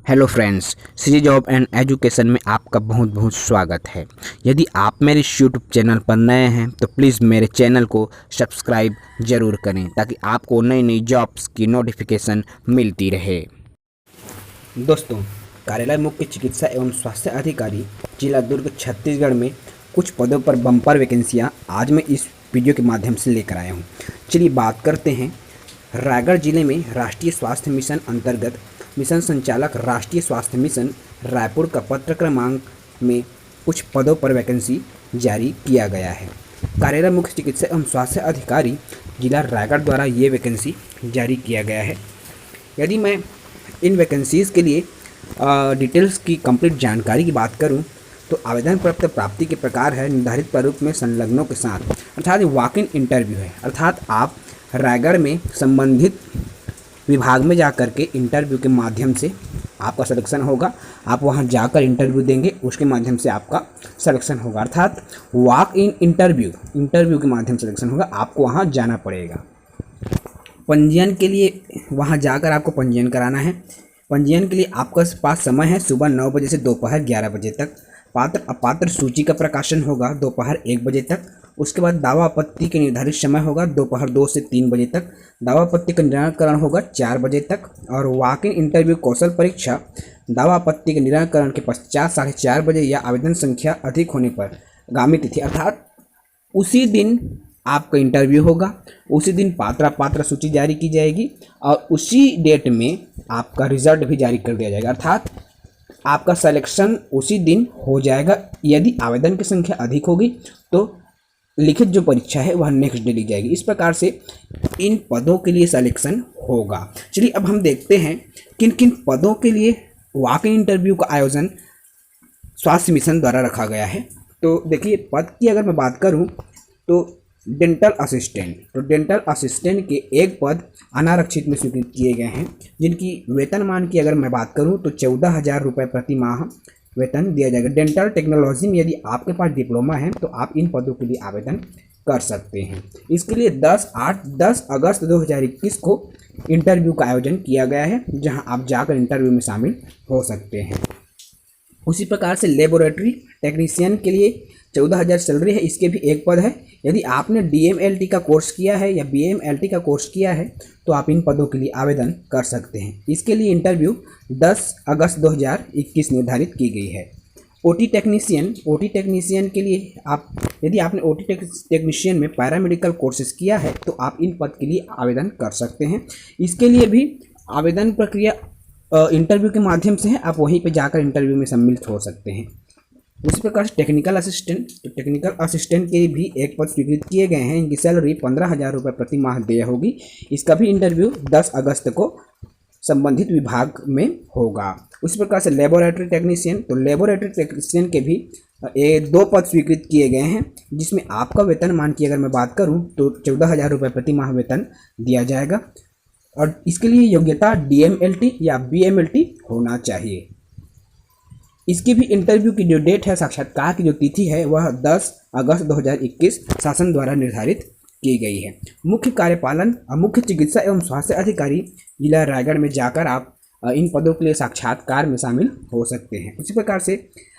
Hello friends, CG job and education में आपका बहुत बहुत स्वागत है। यदि आप मेरे यूट्यूब चैनल पर नए हैं तो प्लीज़ मेरे चैनल को सब्सक्राइब ज़रूर करें ताकि आपको नई नई जॉब्स की नोटिफिकेशन मिलती रहे। दोस्तों, कार्यालय मुख्य चिकित्सा एवं स्वास्थ्य अधिकारी जिला दुर्ग छत्तीसगढ़ में कुछ पदों पर बम्पर वैकेंसियाँ आज मैं इस वीडियो के माध्यम से लेकर आया हूँ। चलिए बात करते हैं। रायगढ़ जिले में राष्ट्रीय स्वास्थ्य मिशन अंतर्गत मिशन संचालक राष्ट्रीय स्वास्थ्य मिशन रायपुर का पत्र क्रमांक में कुछ पदों पर वैकेंसी जारी किया गया है। कार्यालय मुख्य चिकित्सा एवं स्वास्थ्य अधिकारी जिला रायगढ़ द्वारा ये वैकेंसी जारी किया गया है। यदि मैं इन वैकेंसीज़ के लिए डिटेल्स की कंप्लीट जानकारी की बात करूं तो आवेदन प्राप्ति के प्रकार है निर्धारित प्रारूप में संलग्नों के साथ, अर्थात वॉक इन इंटरव्यू है। अर्थात आप रायगढ़ में संबंधित विभाग में जाकर के इंटरव्यू के माध्यम से आपका सिलेक्शन होगा। आप वहां जाकर इंटरव्यू देंगे, उसके माध्यम से आपका सिलेक्शन होगा। अर्थात वॉक इन इंटरव्यू के माध्यम से सिलेक्शन होगा। आपको वहां जाना पड़ेगा। पंजीयन के लिए वहां जाकर आपको पंजीयन कराना है। पंजीयन के लिए आपके पास समय है सुबह 9 बजे से दोपहर 11 बजे तक। पात्र अपात्र सूची का प्रकाशन होगा दोपहर 1 बजे तक। उसके बाद दावा आपत्ति के निर्धारित समय होगा दोपहर 2 से 3 बजे तक। दावा आपत्ति का निराकरण होगा 4 बजे तक। और वॉक इन इंटरव्यू कौशल परीक्षा दावा आपत्ति के निराकरण के पश्चात 4:30 बजे या आवेदन संख्या अधिक होने पर आगामी तिथि, अर्थात उसी दिन आपका इंटरव्यू होगा, उसी दिन पात्र सूची जारी की जाएगी और उसी डेट में आपका रिजल्ट भी जारी कर दिया जाएगा। अर्थात आपका सिलेक्शन उसी दिन हो जाएगा। यदि आवेदन की संख्या अधिक होगी तो लिखित जो परीक्षा है वह नेक्स्ट डे ली जाएगी। इस प्रकार से इन पदों के लिए सिलेक्शन होगा। चलिए अब हम देखते हैं किन किन पदों के लिए वॉक इन इंटरव्यू का आयोजन स्वास्थ्य मिशन द्वारा रखा गया है। तो देखिए, पद की अगर मैं बात करूं तो डेंटल असिस्टेंट के एक पद अनारक्षित में स्वीकृत किए गए हैं, जिनकी वेतनमान की अगर मैं बात करूं तो 14,000 रुपये प्रति माह वेतन दिया जाएगा। डेंटल टेक्नोलॉजी में यदि आपके पास डिप्लोमा है तो आप इन पदों के लिए आवेदन कर सकते हैं। इसके लिए 10 अगस्त 2021 को इंटरव्यू का आयोजन किया गया है, जहां आप जाकर इंटरव्यू में शामिल हो सकते हैं। उसी प्रकार से लेबोरेटरी टेक्नीशियन के लिए 14,000 सैलरी है। इसके भी एक पद है। यदि आपने DMLT का कोर्स किया है या BMLT का कोर्स किया है तो आप इन पदों के लिए आवेदन कर सकते हैं। इसके लिए इंटरव्यू 10 अगस्त 2021 निर्धारित की गई है। OT टेक्नीशियन के लिए यदि आपने OT टेक्नीशियन में पैरामेडिकल कोर्सेज किया है तो आप इन पद के लिए आवेदन कर सकते हैं। इसके लिए भी आवेदन प्रक्रिया इंटरव्यू के माध्यम से है। आप वहीं पे जाकर इंटरव्यू में सम्मिलित हो सकते हैं। उसी प्रकार से टेक्निकल असिस्टेंट के भी एक पद स्वीकृत किए गए हैं। इनकी सैलरी 15,000 रुपये प्रति माह देय होगी। इसका भी इंटरव्यू 10 अगस्त को संबंधित विभाग में होगा। उसी प्रकार से लेबोरेटरी टेक्नीशियन के भी 2 पद स्वीकृत किए गए हैं, जिसमें आपका वेतनमान की अगर मैं बात करूं तो 14,000 रुपये प्रति माह वेतन दिया जाएगा। और इसके लिए योग्यता DMLT या BMLT होना चाहिए। इसकी भी इंटरव्यू की जो डेट है, साक्षात्कार की जो तिथि है, वह 10 अगस्त 2021 शासन द्वारा निर्धारित की गई है। मुख्य चिकित्सा एवं स्वास्थ्य अधिकारी जिला रायगढ़ में जाकर आप इन पदों के लिए साक्षात्कार में शामिल हो सकते हैं। उसी प्रकार से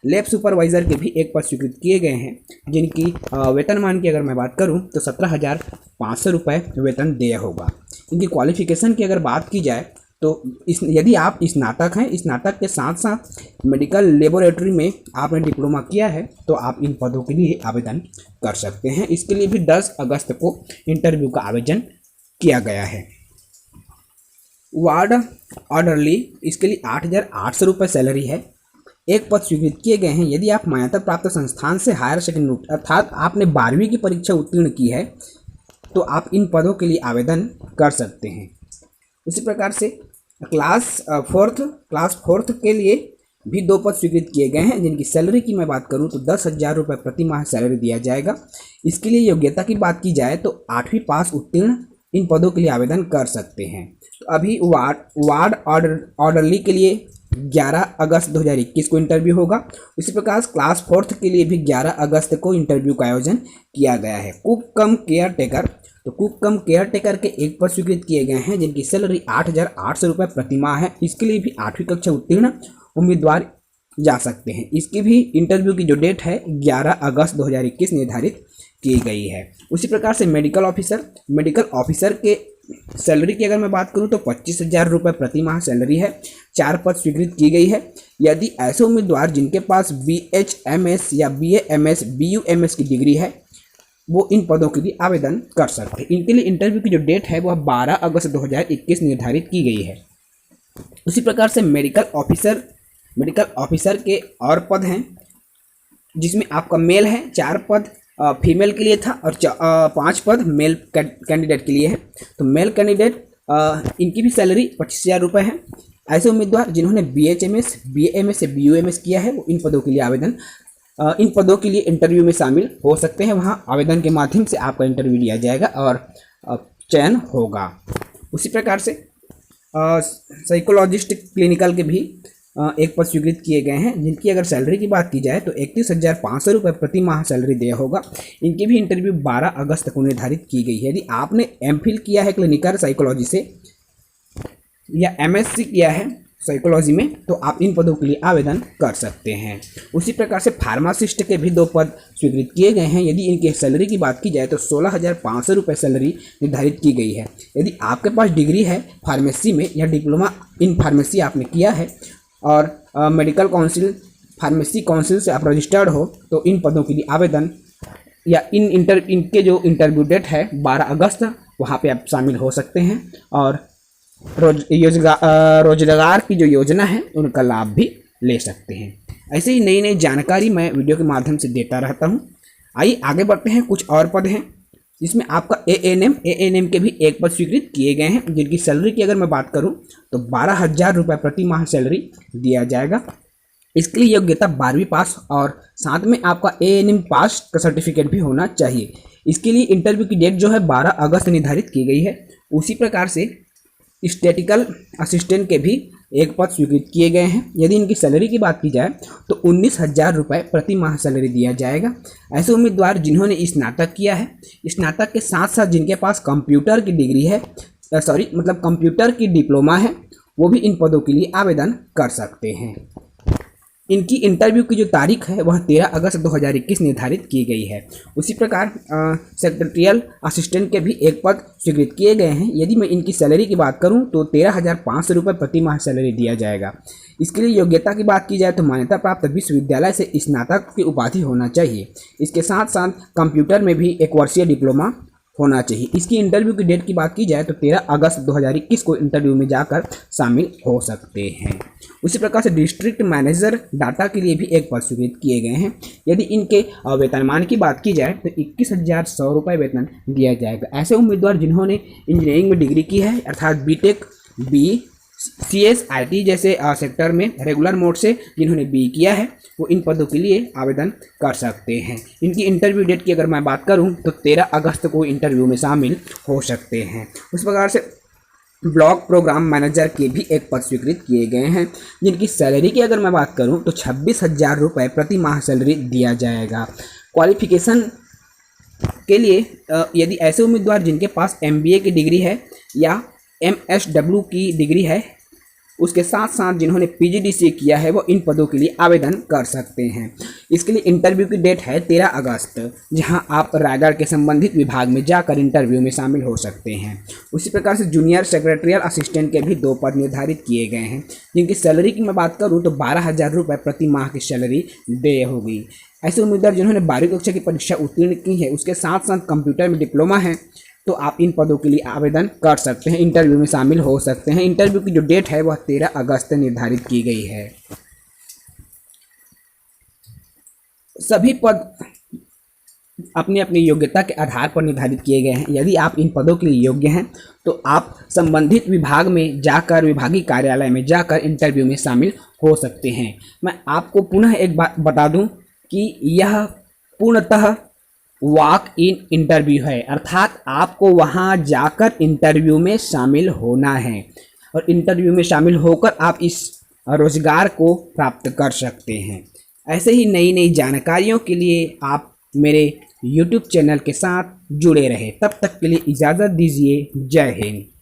लैब सुपरवाइज़र के भी एक पद स्वीकृत किए गए हैं, जिनकी वेतनमान की अगर मैं बात करूं तो 17,500 रुपये वेतन देय होगा। इनकी क्वालिफिकेशन की अगर बात की जाए तो यदि आप स्नातक हैं, स्नातक के साथ साथ मेडिकल लेबोरेटरी में आपने डिप्लोमा किया है तो आप इन पदों के लिए आवेदन कर सकते हैं। इसके लिए भी 10 अगस्त को इंटरव्यू का आयोजन किया गया है। वार्ड ऑर्डरली, इसके लिए 8,800 रुपये सैलरी है। एक पद स्वीकृत किए गए हैं। यदि आप मान्यता प्राप्त संस्थान से हायर सेकेंडरी अर्थात आपने 12वीं की परीक्षा उत्तीर्ण की है तो आप इन पदों के लिए आवेदन कर सकते हैं। इसी प्रकार से क्लास फोर्थ के लिए भी 2 पद स्वीकृत किए गए हैं, जिनकी सैलरी की मैं बात करूं तो 10,000 रुपये प्रति माह सैलरी दिया जाएगा। इसके लिए योग्यता की बात की जाए तो 8वीं पास उत्तीर्ण इन पदों के लिए आवेदन कर सकते हैं। तो अभी वार्ड ऑर्डरली के लिए 11 अगस्त 2021 को इंटरव्यू होगा। इसी प्रकार क्लास 4th के लिए भी 11 अगस्त को इंटरव्यू का आयोजन किया गया है। कुक कम केयर टेकर तो कुक कम केयर टेकर के एक पद स्वीकृत किए गए हैं जिनकी सैलरी 8,800 रुपये प्रति माह है। इसके लिए भी 8वीं कक्षा उत्तीर्ण उम्मीदवार जा सकते हैं। इसकी भी इंटरव्यू की जो डेट है 11 अगस्त 2021 निर्धारित की गई है। उसी प्रकार से मेडिकल ऑफिसर के सैलरी की अगर मैं बात करूं तो 25,000 रुपये प्रति माह सैलरी है। 4 पद स्वीकृत की गई है। यदि ऐसे उम्मीदवार जिनके पास BHMS या BAMS BUMS की डिग्री है वो इन पदों के लिए आवेदन कर सकते हैं। इनके लिए इंटरव्यू की जो डेट है वह 12 अगस्त 2021 निर्धारित की गई है। उसी प्रकार से मेडिकल ऑफिसर के और पद हैं जिसमें आपका मेल है, 4 पद फीमेल के लिए था और 5 पद मेल कैंडिडेट के लिए है। तो मेल कैंडिडेट इनकी भी सैलरी 25,000 रुपये है। ऐसे उम्मीदवार जिन्होंने BHMS BAMS या BUMS किया है वो इन पदों के लिए इंटरव्यू में शामिल हो सकते हैं। वहाँ आवेदन के माध्यम से आपका इंटरव्यू लिया जाएगा और चयन होगा। उसी प्रकार से साइकोलॉजिस्ट क्लिनिकल के भी एक पद स्वीकृत किए गए हैं जिनकी अगर सैलरी की बात की जाए तो 31,500 रुपये प्रति माह सैलरी देय होगा। इनकी भी इंटरव्यू 12 अगस्त को निर्धारित की गई है। यदि आपने MPhil किया है क्लिनिकल साइकोलॉजी से या MSc किया है साइकोलॉजी में तो आप इन पदों के लिए आवेदन कर सकते हैं। उसी प्रकार से फार्मासिस्ट के भी 2 पद स्वीकृत किए गए हैं। यदि इनके सैलरी की बात की जाए तो 16,500 रुपये सैलरी निर्धारित की गई है। यदि आपके पास डिग्री है फार्मेसी में या डिप्लोमा इन फार्मेसी आपने किया है और मेडिकल काउंसिल फार्मेसी काउंसिल से आप रजिस्टर्ड हो तो इन पदों के लिए आवेदन या इनके जो इंटरव्यू डेट है 12 अगस्त वहाँ पे आप शामिल हो सकते हैं और रोजगार की जो योजना है उनका लाभ भी ले सकते हैं। ऐसे ही नई नई जानकारी मैं वीडियो के माध्यम से देता रहता हूँ। आइए आगे बढ़ते हैं। कुछ और पद हैं जिसमें आपका ANM के भी 1 पद स्वीकृत किए गए हैं जिनकी सैलरी की अगर मैं बात करूं तो 12,000 रुपये प्रति माह सैलरी दिया जाएगा। इसके लिए योग्यता 12वीं पास और साथ में आपका ANM पास का सर्टिफिकेट भी होना चाहिए। इसके लिए इंटरव्यू की डेट जो है 12 अगस्त निर्धारित की गई है। उसी प्रकार से स्टैटिकल असिस्टेंट के भी 1 पद स्वीकृत किए गए हैं। यदि इनकी सैलरी की बात की जाए तो 19,000 रुपये प्रति माह सैलरी दिया जाएगा। ऐसे उम्मीदवार जिन्होंने स्नातक किया है, स्नातक के साथ साथ जिनके पास कंप्यूटर की डिग्री है कंप्यूटर की डिप्लोमा है वो भी इन पदों के लिए आवेदन कर सकते हैं। इनकी इंटरव्यू की जो तारीख है वह 13 अगस्त 2021 निर्धारित की गई है। उसी प्रकार सेक्रेटरियल असिस्टेंट के भी 1 पद स्वीकृत किए गए हैं। यदि मैं इनकी सैलरी की बात करूं तो 13,500 रुपये प्रति माह सैलरी दिया जाएगा। इसके लिए योग्यता की बात की जाए तो मान्यता प्राप्त विश्वविद्यालय से स्नातक की उपाधि होना चाहिए। इसके साथ साथ कंप्यूटर में भी 1 वर्षीय डिप्लोमा होना चाहिए। इसकी इंटरव्यू की डेट की बात की जाए तो 13 अगस्त 2021 को इंटरव्यू में जाकर शामिल हो सकते हैं। उसी प्रकार से डिस्ट्रिक्ट मैनेजर डाटा के लिए भी 1 पद स्वीकृत किए गए हैं। यदि इनके वेतनमान की बात की जाए तो 21,100 रुपये वेतन दिया जाएगा। ऐसे उम्मीदवार जिन्होंने इंजीनियरिंग में डिग्री की है अर्थात BTech CS IT जैसे सेक्टर में रेगुलर मोड से जिन्होंने BE किया है वो इन पदों के लिए आवेदन कर सकते हैं। इनकी इंटरव्यू डेट की अगर मैं बात करूं तो 13 अगस्त को इंटरव्यू में शामिल हो सकते हैं। उस प्रकार से ब्लॉक प्रोग्राम मैनेजर के भी 1 पद स्वीकृत किए गए हैं जिनकी सैलरी की अगर मैं बात करूं तो 26,000 रुपये प्रति माह सैलरी दिया जाएगा। क्वालिफिकेशन के लिए यदि ऐसे उम्मीदवार जिनके पास MBA की डिग्री है या MSW की डिग्री है उसके साथ साथ जिन्होंने PGDCA किया है वो इन पदों के लिए आवेदन कर सकते हैं। इसके लिए इंटरव्यू की डेट है 13 अगस्त जहां आप रायगढ़ के संबंधित विभाग में जाकर इंटरव्यू में शामिल हो सकते हैं। उसी प्रकार से जूनियर सेक्रेटरियल असिस्टेंट के भी 2 पद निर्धारित किए गए हैं जिनकी सैलरी की मैं बात करूं तो 12,000 रुपये प्रति माह की सैलरी देय होगी। ऐसे उम्मीदवार जिन्होंने 12वीं कक्षा की परीक्षा उत्तीर्ण की है उसके साथ साथ कंप्यूटर में डिप्लोमा है तो आप इन पदों के लिए आवेदन कर सकते हैं, इंटरव्यू में शामिल हो सकते हैं। इंटरव्यू की जो डेट है वह 13 अगस्त निर्धारित की गई है। सभी पद अपनी अपनी योग्यता के आधार पर निर्धारित किए गए हैं। यदि आप इन पदों के लिए योग्य हैं तो आप संबंधित विभाग में जाकर विभागीय कार्यालय में जाकर इंटरव्यू में शामिल हो सकते हैं। मैं आपको पुनः एक बात बता दूं कि यह पूर्णतः वॉक इन इंटरव्यू है अर्थात आपको वहां जाकर इंटरव्यू में शामिल होना है और इंटरव्यू में शामिल होकर आप इस रोजगार को प्राप्त कर सकते हैं। ऐसे ही नई नई जानकारियों के लिए आप मेरे यूट्यूब चैनल के साथ जुड़े रहें। तब तक के लिए इजाज़त दीजिए। जय हिंद।